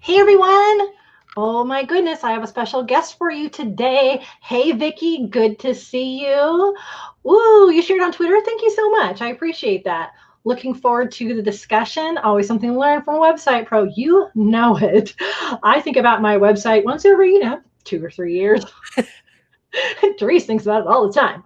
Hey everyone! Oh my goodness, I have a special guest for you today. Hey Vicky, good to see you. Ooh, you shared on Twitter. Thank you so much. I appreciate that. Looking forward to the discussion. Always something to learn from Website Pro. You know it. I think about my website once every, 2 or 3 years. Therese thinks about it all the time.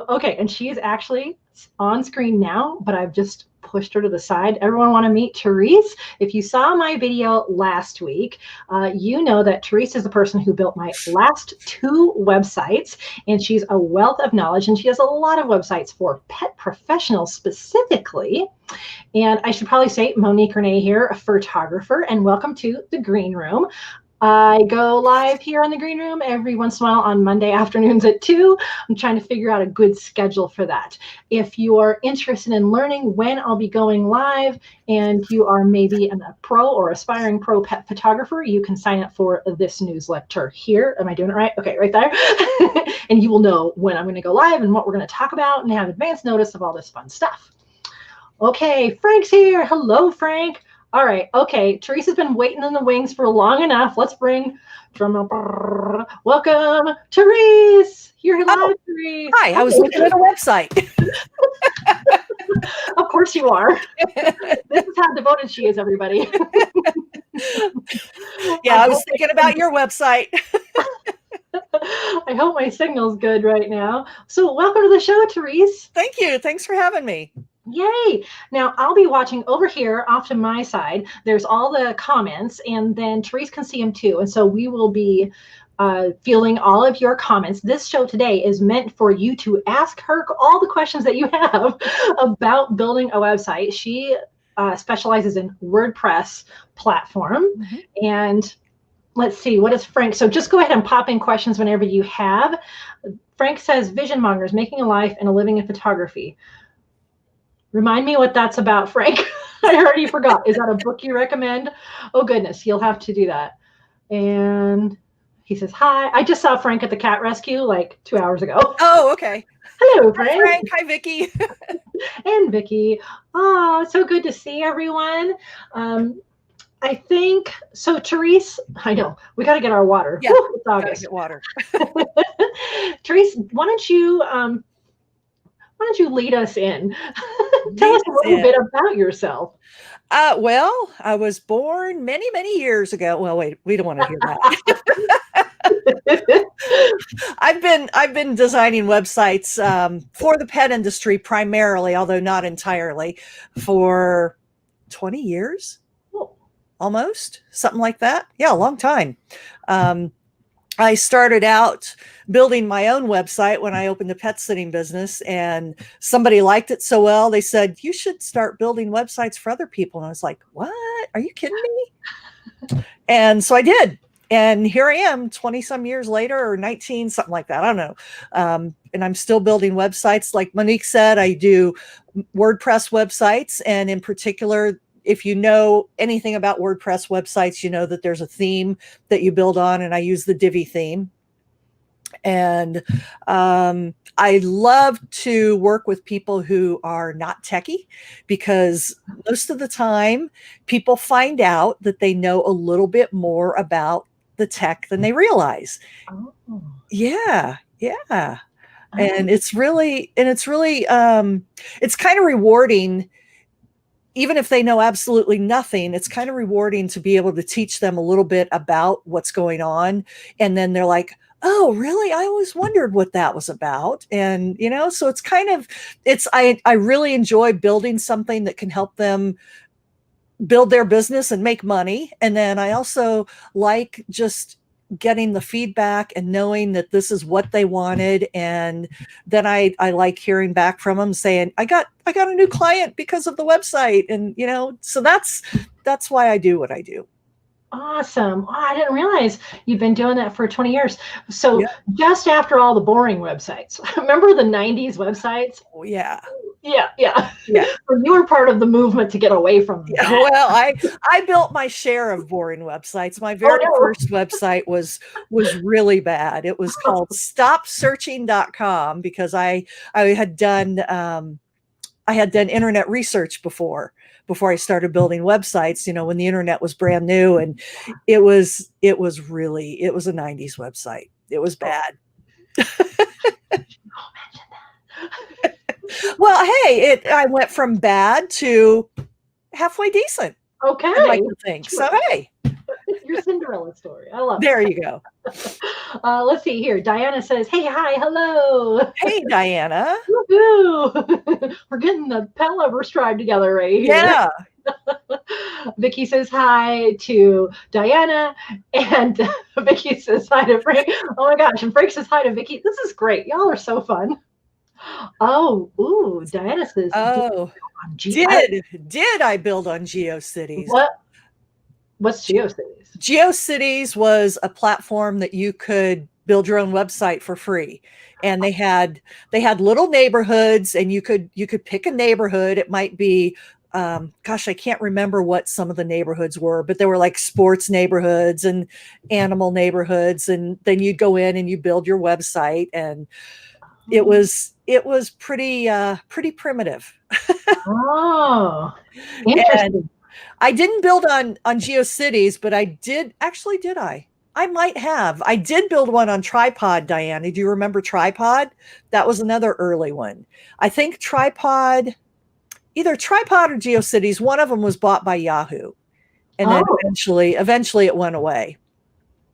Okay, and she's actually on screen now, but I've just pushed her to the side. Everyone want to meet Therese? If you saw my video last week, you know that Therese is the person who built my last 2 websites, and she's a wealth of knowledge, and she has a lot of websites for pet professionals specifically. And I should probably say Monique Renee here, a photographer, and welcome to the Green Room. I go live here on the Green Room every once in a while on Monday afternoons at 2. I'm trying to figure out a good schedule for that. If you are interested in learning when I'll be going live and you are maybe a pro or aspiring pro pet photographer, you can sign up for this newsletter here. Am I doing it right? Okay, right there. And you will know when I'm going to go live and what we're going to talk about and have advance notice of all this fun stuff. Okay, Frank's here. Hello, Frank. All right. Okay. Teresa's been waiting in the wings for long enough. Let's bring drum up. Welcome, Therese. You're here live, Therese. Hi. I was looking at a website. Of course you are. This is how devoted she is, everybody. Yeah, I was thinking about your website. I hope my signal's good right now. So welcome to the show, Therese. Thank you. Thanks for having me. Yay! Now I'll be watching over here off to my side. There's all the comments, and then Therese can see them too. And so we will be fielding all of your comments. This show today is meant for you to ask her all the questions that you have about building a website. She specializes in WordPress platform. And let's see, what is Frank? So just go ahead and pop in questions whenever you have. Frank says, Vision Mongers, making a life and a living in photography. Remind me what that's about, Frank. I already forgot. Is that a book you recommend? Oh, goodness. You'll have to do that. And he says, hi. I just saw Frank at the cat rescue like 2 hours ago. Oh, okay. Hello, Frank. Hi, Frank. Hi, Vicky. And Vicky. Oh, so good to see everyone. I think, so Therese, I know, we got to get our water. Yeah, Woo, it's August. Get water. Therese, why don't you lead us in? Tell us a little bit about yourself. Well, I was born many, many years ago. Well, wait, we don't want to hear that. I've been designing websites for the pet industry primarily, although not entirely, for 20 years, almost, something like that. Yeah, a long time. I started out building my own website when I opened a pet sitting business, and somebody liked it so well, they said, you should start building websites for other people. And I was like, what? Are you kidding me? And so I did. And here I am 20 some years later, or 19, something like that. I don't know. And I'm still building websites. Like Monique said, I do WordPress websites, and in particular, if you know anything about WordPress websites, you know that there's a theme that you build on, and I use the Divi theme. And I love to work with people who are not techie, because most of the time people find out that they know a little bit more about the tech than they realize. Oh. Yeah. And it's really, it's kind of rewarding. Even if they know absolutely nothing, it's kind of rewarding to be able to teach them a little bit about what's going on. And then they're like, oh, really? I always wondered what that was about. And, so it's kind of, I really enjoy building something that can help them build their business and make money. And then I also like just getting the feedback and knowing that this is what they wanted. And then I like hearing back from them saying, I got a new client because of the website. And, so that's why I do what I do. Awesome. Oh, I didn't realize you've been doing that for 20 years. So just after all the boring websites, remember the 90s websites? Oh, yeah. Yeah. So you were part of the movement to get away from that. Well, I built my share of boring websites. My very first website was really bad. It was called stopsearching.com, because I had done I had done internet research before I started building websites, when the internet was brand new, and it was a 90s website. It was bad. Well, hey, I went from bad to halfway decent. Okay. I'd like to think. So, hey. Your Cinderella story. I love it. There you go. Let's see here. Diana says, hey, hi, hello. Hey, Diana. Woohoo. We're getting the Pella Stride together right here. Yeah. Vicky says hi to Diana, and Vicky says hi to Frank. Oh my gosh, and Frank says hi to Vicky. This is great. Y'all are so fun. Oh, ooh, Diana says, did I build on GeoCities? What's GeoCities? GeoCities was a platform that you could build your own website for free, and they had little neighborhoods, and you could pick a neighborhood. It might be, I can't remember what some of the neighborhoods were, but there were like sports neighborhoods and animal neighborhoods, and then you'd go in and you build your website, and it was pretty primitive. Oh, interesting. And I didn't build on GeoCities, but I did I? I might have. I did build one on Tripod, Diana. Do you remember Tripod? That was another early one. I think either Tripod or GeoCities, one of them was bought by Yahoo. And then eventually it went away.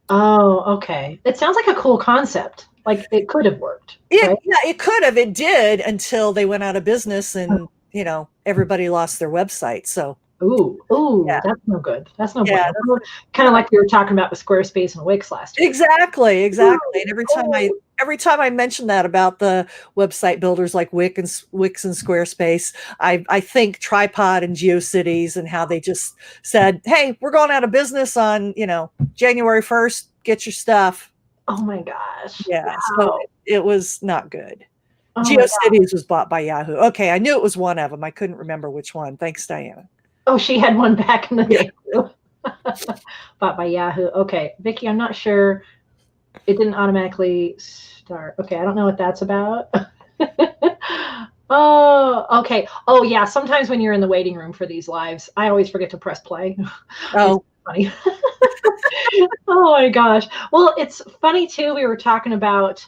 Oh, okay. It sounds like a cool concept. Like it could have worked. Right? Yeah, it could have. It did until they went out of business and, everybody lost their website. So. Ooh, yeah. That's no good. That's no good. Kind of like we were talking about with Squarespace and Wix last week. Exactly. Ooh, and every time I mention that about the website builders like Wix and Squarespace, I think Tripod and GeoCities and how they just said, "Hey, we're going out of business on January 1st. Get your stuff." Oh my gosh! Yeah, wow. So it was not good. Oh, GeoCities was bought by Yahoo. Okay, I knew it was one of them. I couldn't remember which one. Thanks, Diana. Oh, she had one back in the day too. Bought by Yahoo. Okay, Vicky, I'm not sure. It didn't automatically start. Okay, I don't know what that's about. Oh, okay. Oh, yeah. Sometimes when you're in the waiting room for these lives, I always forget to press play. Oh, funny. Oh my gosh. Well, it's funny too. We were talking about,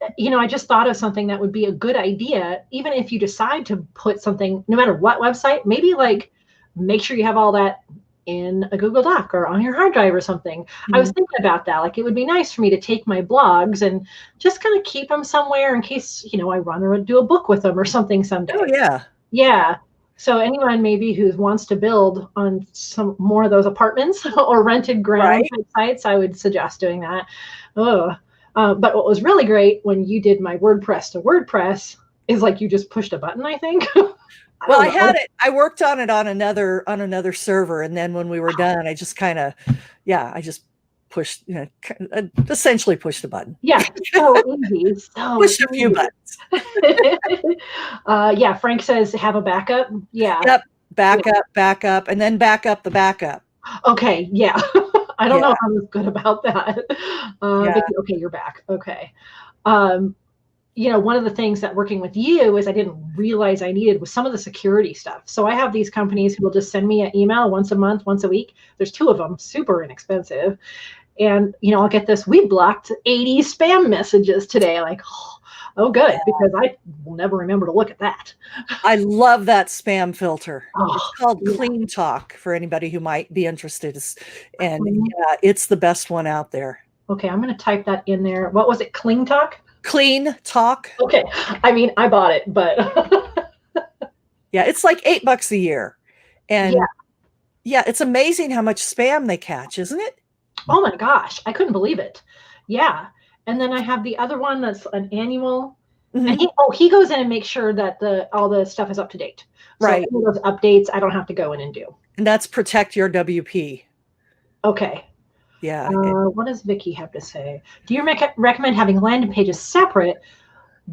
I just thought of something that would be a good idea, even if you decide to put something, no matter what website, maybe like make sure you have all that in a Google Doc or on your hard drive or something. Mm-hmm. I was thinking about that. Like it would be nice for me to take my blogs and just kind of keep them somewhere in case, I run or do a book with them or something someday. Oh, yeah. Yeah. So anyone maybe who wants to build on some more of those apartments or rented ground type sites, I would suggest doing that. But what was really great when you did my WordPress to WordPress is like you just pushed a button, I think. Well, I had it. I worked on it on another server, and then when we were done, I just I just pushed, essentially pushed a button. Yeah, so easy. Pushed a few buttons. Yeah, Frank says have a backup. Yeah. Yep. Backup, and then back up the backup. Okay. Yeah. I don't know if I was good about that. Vicky, okay, you're back. Okay. One of the things that working with you is I didn't realize I needed was some of the security stuff. So I have these companies who will just send me an email once a month, once a week. There's 2 of them, super inexpensive. And, I'll get this, we blocked 80 spam messages today. Like, oh good, because I will never remember to look at that. I love that spam filter. It's called Clean Talk for anybody who might be interested. And it's the best one out there. Okay, I'm going to type that in there. What was it? Clean Talk? Clean Talk. Okay. I mean, I bought it, but yeah, it's like $8 a year. And it's amazing how much spam they catch, isn't it? Oh my gosh, I couldn't believe it. Yeah. And then I have the other one that's an annual. Mm-hmm. And he goes in and makes sure that all the stuff is up to date. So right. Those updates I don't have to go in and do. And that's Protect Your WP. Okay. Yeah. What does Vicky have to say? Do you recommend having landing pages separate,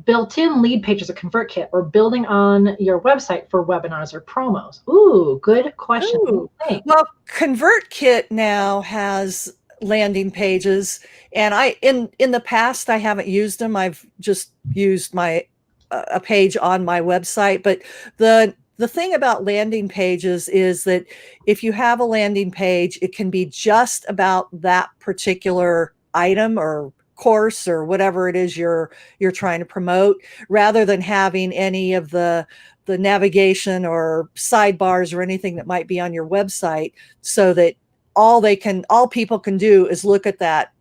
built-in lead pages or ConvertKit, or building on your website for webinars or promos? Ooh, good question. Ooh. Well, ConvertKit now has landing pages, and in the past I haven't used them. I've just used my a page on my website. But the thing about landing pages is that if you have a landing page, it can be just about that particular item or course or whatever it is you're trying to promote, rather than having any of the navigation or sidebars or anything that might be on your website, so that all people can do is look at that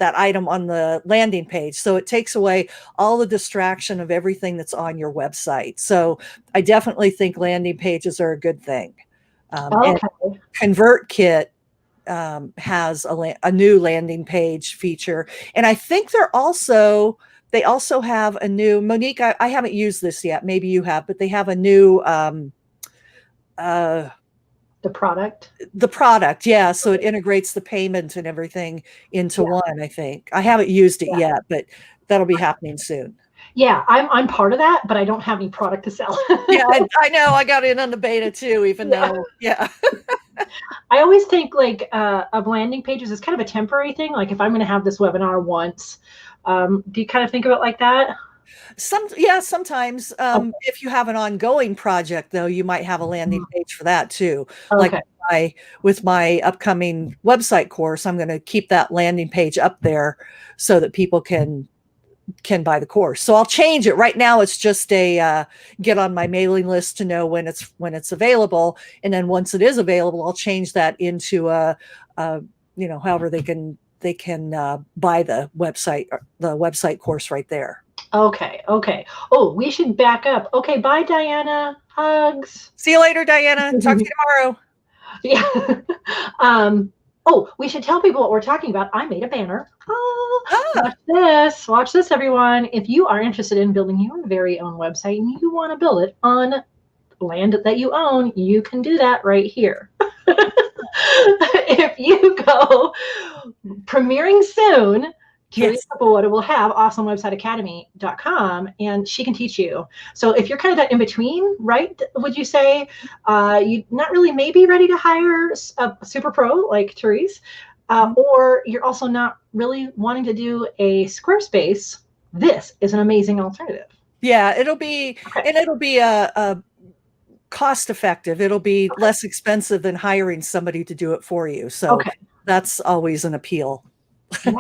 item on the landing page. So it takes away all the distraction of everything that's on your website. So I definitely think landing pages are a good thing. And ConvertKit has a new landing page feature. And I think they also have a new, Monique, I haven't used this yet. Maybe you have, but they have a new, the product. Yeah. So it integrates the payment and everything into one, I think. I haven't used it yet, but that'll be happening soon. Yeah, I'm part of that, but I don't have any product to sell. Yeah, I know. I got in on the beta too, even though, I always think like of landing pages as kind of a temporary thing. Like if I'm going to have this webinar once, do you kind of think of it like that? Sometimes if you have an ongoing project, though, you might have a landing page for that too. Okay. Like with my upcoming website course, I'm going to keep that landing page up there so that people can buy the course. So I'll change it. Right now, it's just a get on my mailing list to know when it's available, and then once it is available, I'll change that into however they can buy the website course right there. Okay. Oh, we should back up. Okay, bye, Diana. Hugs. See you later, Diana. Talk to you tomorrow. Yeah. Oh, we should tell people what we're talking about. I made a banner. Watch this, everyone. If you are interested in building your very own website and you want to build it on land that you own, you can do that right here. If you go premiering soon, Teresa Bowoda will have awesomewebsiteacademy.com, and she can teach you. So if you're kind of that in between, right, would you say you're not really maybe ready to hire a super pro like Therese, or you're also not really wanting to do a Squarespace, this is an amazing alternative. Yeah, it'll be a cost effective. It'll be less expensive than hiring somebody to do it for you. So that's always an appeal. Yeah.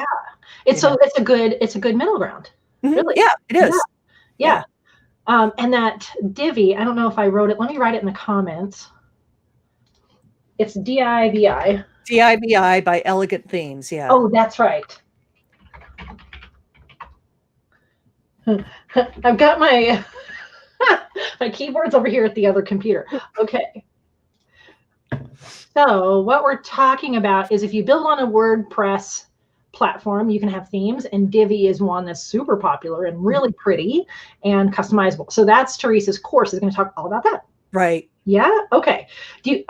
It's a good middle ground. Really. Yeah, it is. Yeah. And that Divi, I don't know if I wrote it. Let me write it in the comments. It's DIVI. DIVI by Elegant Themes. Yeah. Oh, that's right. I've got my my keyboards over here at the other computer. Okay. So what we're talking about is if you build on a WordPress platform, you can have themes, and Divi is one that's super popular and really pretty and customizable. So that's Teresa's course is going to talk all about that. Right. Yeah. Okay. Do you,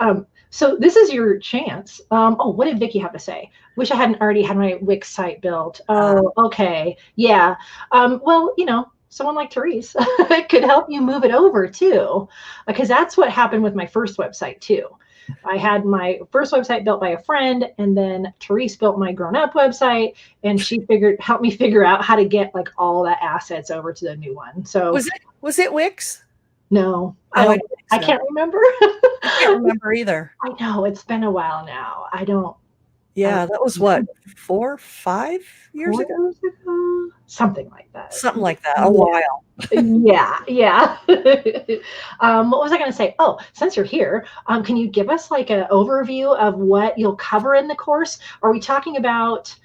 so this is your chance. Oh, what did Vicki have to say? Wish I hadn't already had my Wix site built. Oh, okay. Yeah. Well, someone like Therese could help you move it over too, because that's what happened with my first website too. I had my first website built by a friend, and then Therese built my grown-up website, and she helped me figure out how to get like all the assets over to the new one. So was it Wix? No, I can't remember. I can't remember either. I know it's been a while now. I don't. Yeah, that was what, 4 or 5 years ago? Something like that. Something like that. A while. Yeah. What was I going to say? Oh, since you're here, can you give us like an overview of what you'll cover in the course? Are we talking about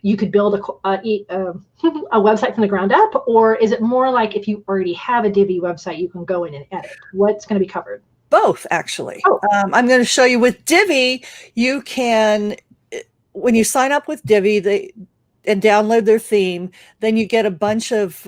you could build a website from the ground up, or is it more like if you already have a Divi website, you can go in and edit? What's going to be covered? Both, actually. Oh. I'm going to show you with Divi. You can, when you sign up with Divi, and download their theme, then you get a bunch of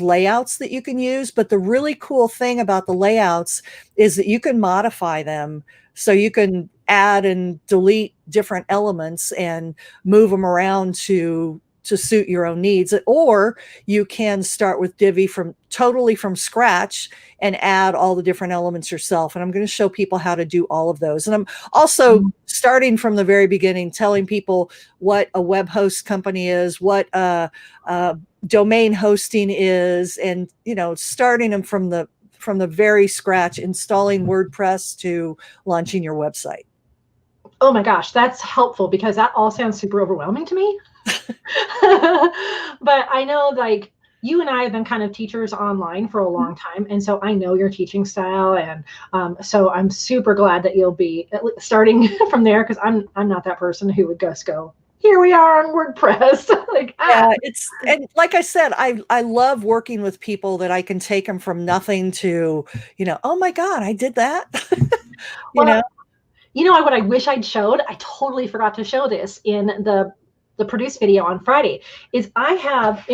layouts that you can use. But the really cool thing about the layouts is that you can modify them, so you can add and delete different elements and move them around to to suit your own needs, or you can start with Divi totally from scratch and add all the different elements yourself. And I'm going to show people how to do all of those. And I'm also starting from the very beginning, telling people what a web host company is, what domain hosting is, and starting them from the very scratch, installing WordPress to launching your website. Oh my gosh, that's helpful, because that all sounds super overwhelming to me. But I know, like, you and I have been kind of teachers online for a long time, and so I know your teaching style, and so I'm super glad that you'll be starting from there, because I'm not that person who would just go, here we are on WordPress. Like, and like I said, I love working with people that I can take them from nothing to, oh my God, I did that. What I wish I'd showed, I totally forgot to show this in the produced video on Friday, is I had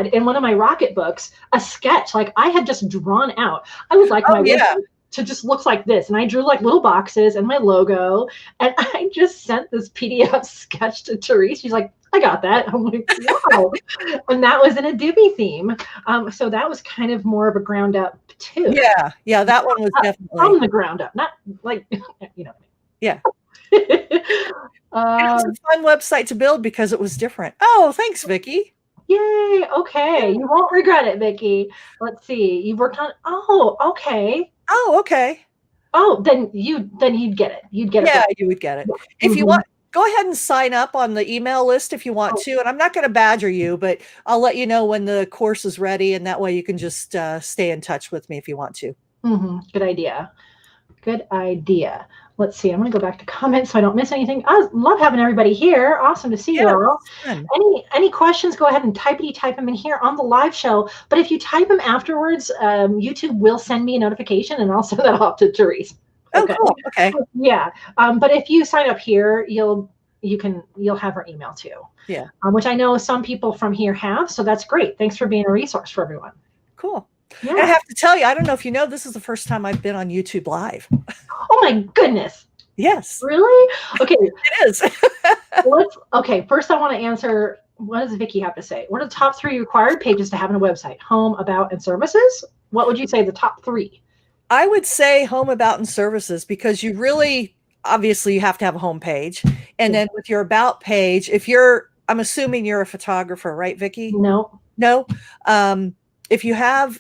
in one of my Rocket books a sketch. Like, I had just drawn out. I would like my website to just look like this, and I drew like little boxes and my logo, and I just sent this PDF sketch to Therese. She's like, I got that. I'm like, wow. And that was in a Divi theme. So that was kind of more of a ground up too. Yeah, that one was definitely from the ground up, not like, Yeah. It was a fun website to build because it was different. Oh, thanks, Vicki. Yay. Okay. You won't regret it, Vicki. Let's see. You worked on, okay. Oh, then you'd get it. You'd get it. Yeah, you would get it. If you want, go ahead and sign up on the email list if you want to. And I'm not going to badger you, but I'll let you know when the course is ready. And that way you can just stay in touch with me if you want to. Good idea. Good idea. Let's see. I'm going to go back to comments so I don't miss anything. I love having everybody here. Awesome to see you all. Any questions, go ahead and type them in here on the live show. But if you type them afterwards, YouTube will send me a notification, and I'll send that off to Therese. Okay. Oh, cool. Okay. Yeah. But if you sign up here, you'll have her email too. Yeah. Which I know some people from here have. So that's great. Thanks for being a resource for everyone. Cool. Yeah. I have to tell you, I don't know if you know, this is the first time I've been on YouTube Live. Oh my goodness. Yes. Really? Okay. It is. Okay. First, I want to answer, what does Vicki have to say? What are the top 3 required pages to have on a website? Home, about, and services? What would you say the top 3? I would say home, about, and services, because you really, obviously you have to have a home page. And then with your about page, I'm assuming you're a photographer, right, Vicki? No. If you have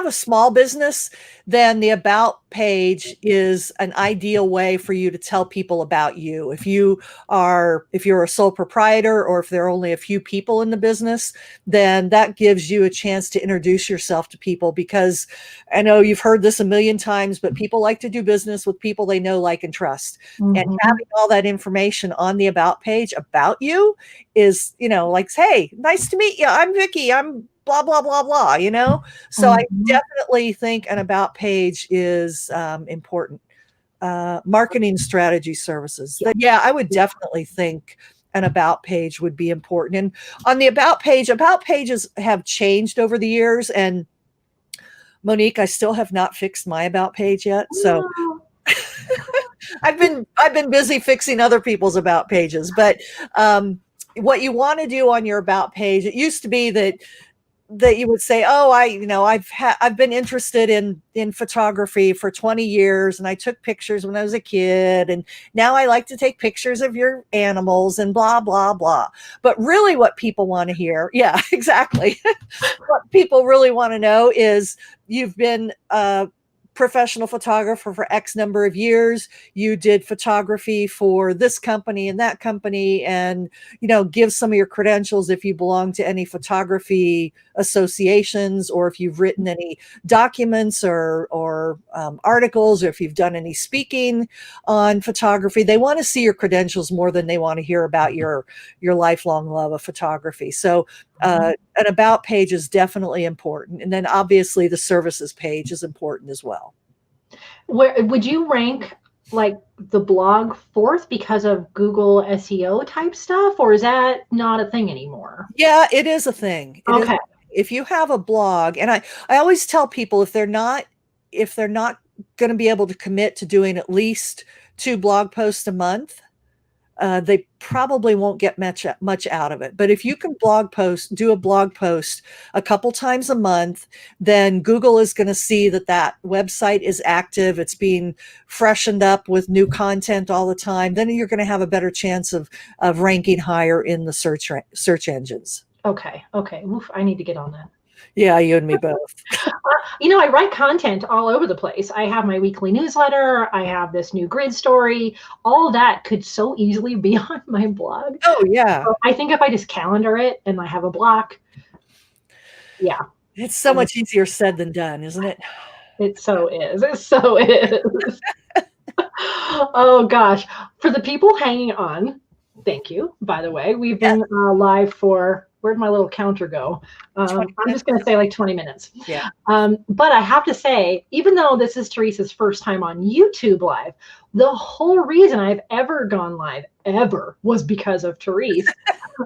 a small business, then the about page is an ideal way for you to tell people about you. If you're a sole proprietor, or if there are only a few people in the business, then that gives you a chance to introduce yourself to people, because I know you've heard this a million times, but people like to do business with people they know, like, and trust. And having all that information on the about page about you is, like, hey, nice to meet you. I'm Vicki. I'm blah, blah, blah, blah, So I definitely think an about page is important. Marketing strategy services. Yeah, I would definitely think an about page would be important. And on the about pages have changed over the years. And Monique, I still have not fixed my about page yet. So I've been busy fixing other people's about pages. But what you want to do on your about page, it used to be that you would say, oh, I've been interested in photography for 20 years, and I took pictures when I was a kid, and now I like to take pictures of your animals, and blah, blah, blah. But really what people want to hear, yeah, exactly. What people really want to know is you've been professional photographer for X number of years. You did photography for this company and that company, and, give some of your credentials if you belong to any photography associations, or if you've written any documents or articles, or if you've done any speaking on photography. They want to see your credentials more than they want to hear about your lifelong love of photography. So an about page is definitely important. And then obviously the services page is important as well. Where would you rank, like, the blog 4th because of Google SEO type stuff, or is that not a thing anymore? Yeah, it is a thing. Okay. If you have a blog, and I always tell people, if they're not going to be able to commit to doing at least 2 blog posts a month, they probably won't get much out of it. But if you can do a blog post a couple times a month, then Google is going to see that that website is active. It's being freshened up with new content all the time. Then you're going to have a better chance of ranking higher in the search engines. Okay. Oof, I need to get on that. Yeah, you and me both. I write content all over the place. I have my weekly newsletter. I have this new grid story. All that could so easily be on my blog. Oh, yeah. So I think if I just calendar it and I have a block, yeah. It's so much easier said than done, isn't it? It so is. It so is. Oh, gosh. For the people hanging on, thank you, by the way. We've been live for... Where'd my little counter go? I'm just going to say like 20 minutes. Yeah. But I have to say, even though this is Teresa's first time on YouTube Live, the whole reason I've ever gone live, was because of Teresa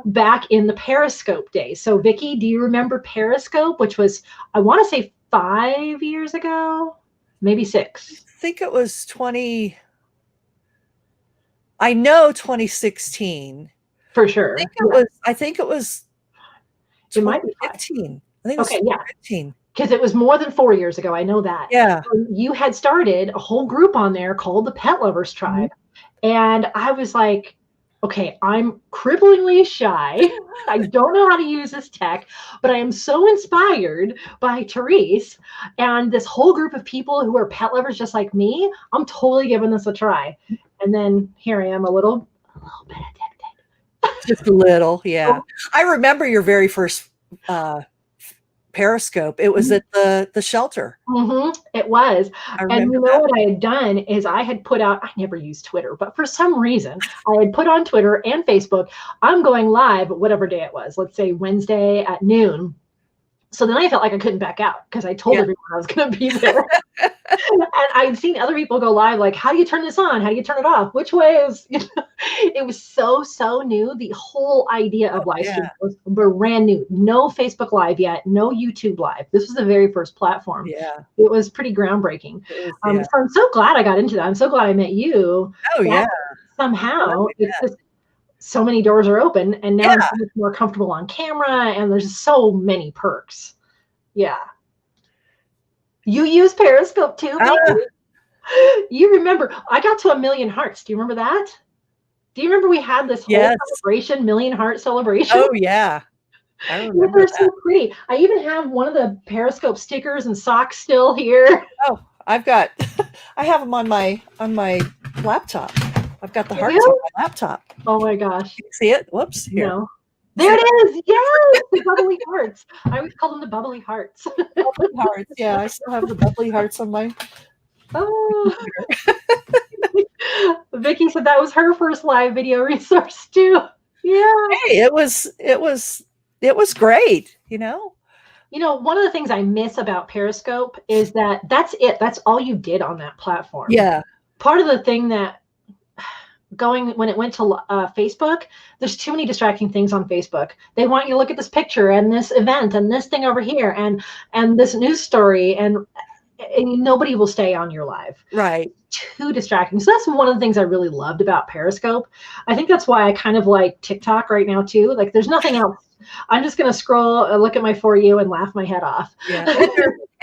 back in the Periscope days. So, Vicki, do you remember Periscope, which was, I want to say 5 years ago, maybe 6? I think it was 2016. For sure. I think it was it might be 15. I think it was 15. Because it was more than 4 years ago. I know that. Yeah. You had started a whole group on there called the Pet Lovers Tribe. Mm-hmm. And I was like, okay, I'm cripplingly shy. I don't know how to use this tech, but I am so inspired by Teresa and this whole group of people who are pet lovers just like me. I'm totally giving this a try. And then here I am, a little bit addicted. Just a little, yeah. I remember your very first Periscope. It was at the shelter. Mm-hmm. It was. And what I had done is I had put out, I never used Twitter, but for some reason I had put on Twitter and Facebook, I'm going live whatever day it was, let's say Wednesday at noon. So then I felt like I couldn't back out because I told everyone I was going to be there. And I'd seen other people go live, like, how do you turn this on? How do you turn it off? Which way is, it was so new. The whole idea of live stream was brand new. No Facebook Live yet, no YouTube Live. This was the very first platform. Yeah. It was pretty groundbreaking. So I'm so glad I got into that. I'm so glad I met you. Oh, yeah. Somehow it's just, so many doors are open, and now I'm so much more comfortable on camera, and there's so many perks. Yeah. You use Periscope too, baby? You remember, I got to 1 million hearts. Do you remember that? Do you remember we had this whole celebration, 1 million heart celebration? Oh, yeah. I remember that. So pretty. I even have one of the Periscope stickers and socks still here. Oh, I have them on my laptop. I've got the hearts on my laptop. Oh my gosh. Can you see it? Whoops. Here. No. There it is. Yes. The bubbly hearts. I always call them the bubbly hearts. Bubbly hearts. Yeah. I still have the bubbly hearts on my. Oh. Vicki said that was her first live video resource too. Yeah. Hey, it was great. One of the things I miss about Periscope is that that's it. That's all you did on that platform. Yeah. Part of the thing that when it went to Facebook, there's too many distracting things on Facebook. They want you to look at this picture and this event and this thing over here and this news story and nobody will stay on your live. Right. Too distracting. So that's one of the things I really loved about Periscope. I think that's why I kind of like TikTok right now too. Like there's nothing else. I'm just going to scroll, look at my For You and laugh my head off. Yeah.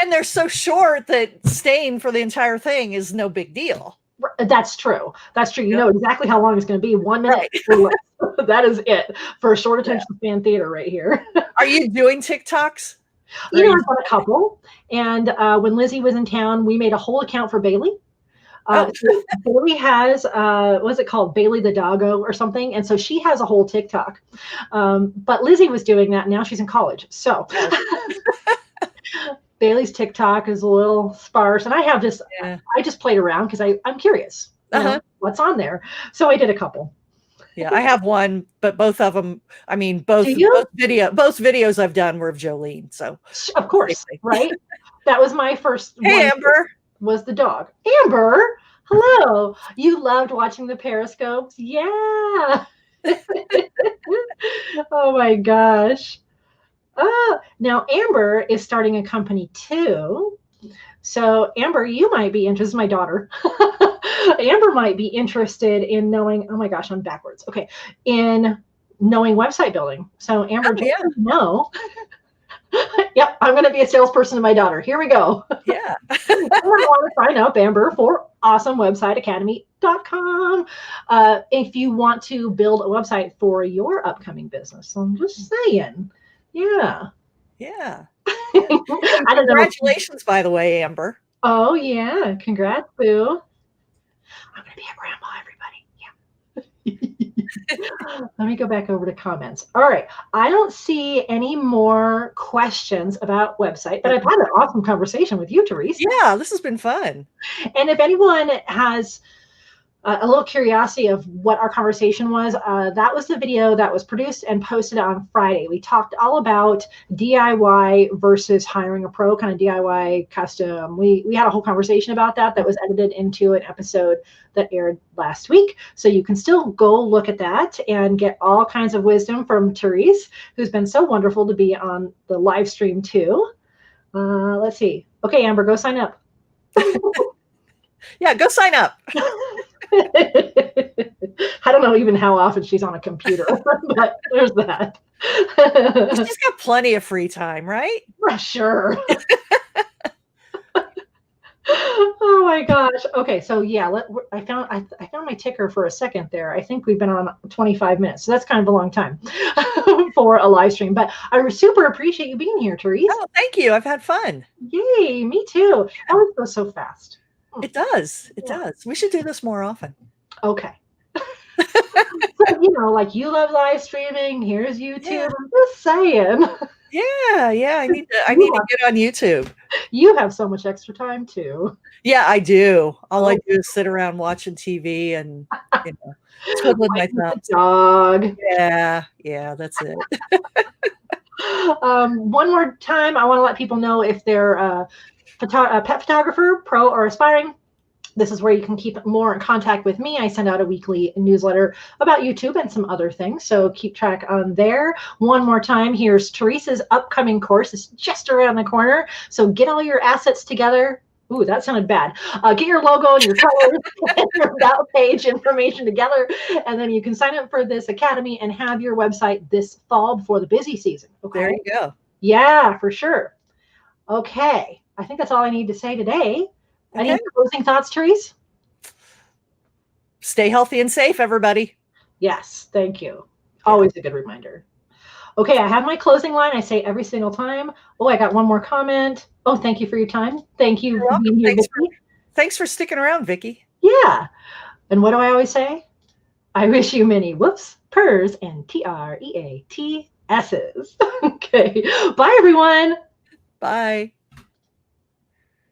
And they're so short that staying for the entire thing is no big deal. That's true. You know exactly how long it's going to be. 1 minute. Right. That is it for a short attention span theater right here. Are you doing TikToks? I've done a couple. And when Lizzie was in town, we made a whole account for Bailey. So Bailey has, what's it called? Bailey the Doggo or something. And so she has a whole TikTok. But Lizzie was doing that. And now she's in college. So Bailey's TikTok is a little sparse, and I have just I just played around because I'm curious what's on there. So I did a couple. Yeah, I have one, but both of them. I mean, both videos I've done were of Jolene. So of course, right? That was my first. Hey, Amber was the dog. Amber, hello. You loved watching the Periscopes, yeah. Oh my gosh. Now Amber is starting a company too. So Amber, you might be interested. My daughter. Amber might be interested in knowing, oh my gosh, I'm backwards. Okay. In knowing website building. So Amber, just so you know, yep, I'm going to be a salesperson to my daughter. Here we go. Yeah. You want to sign up, Amber, for awesomewebsiteacademy.com if you want to build a website for your upcoming business. So I'm just saying. Yeah. Yeah. I don't know. Congratulations, by the way, Amber. Oh, yeah. Congrats, Boo. I'm going to be a grandma, everybody. Yeah. Let me go back over to comments. All right. I don't see any more questions about website, but I've had an awesome conversation with you, Therese. Yeah, this has been fun. And if anyone has a little curiosity of what our conversation was, that was the video that was produced and posted on Friday. We talked all about DIY versus hiring a pro, kind of DIY custom. We had a whole conversation about that was edited into an episode that aired last week. So you can still go look at that and get all kinds of wisdom from Therese, who's been so wonderful to be on the live stream too. Let's see. Okay, Amber, go sign up. Yeah, go sign up. I don't know even how often she's on a computer, but there's that. She's got plenty of free time, right? For sure. Oh my gosh. Okay, so yeah, I found my ticker for a second there. I think we've been on 25 minutes, so that's kind of a long time for a live stream. But I super appreciate you being here, Therese. Oh, thank you. I've had fun. Yay, me too. It always goes so fast. It does. It does. We should do this more often. Okay. So, like you love live streaming. Here's YouTube. Yeah. I'm just saying. Yeah. I need to get on YouTube. You have so much extra time too. Yeah, I do. All I do is sit around watching TV and twiddling my thumbs. Dog. Yeah, that's it. One more time, I want to let people know if they're a pet photographer, pro, or aspiring. This is where you can keep more in contact with me. I send out a weekly newsletter about YouTube and some other things, so keep track on there. One more time, here's Therese's upcoming course. It's just around the corner, so get all your assets together. Ooh, that sounded bad. Get your logo and your colors and your about page information together, and then you can sign up for this academy and have your website this fall before the busy season. Okay. There you go. Yeah, for sure. Okay. I think that's all I need to say today. Okay. Any closing thoughts, Therese? Stay healthy and safe, everybody. Yes, thank you. Always a good reminder. Okay, I have my closing line. I say every single time. Oh, I got one more comment. Oh, thank you for your time. Thank you for being here, thanks for sticking around, Vicki. Yeah. And what do I always say? I wish you many whoops, purrs, and TREATSs. Okay. Bye, everyone. Bye.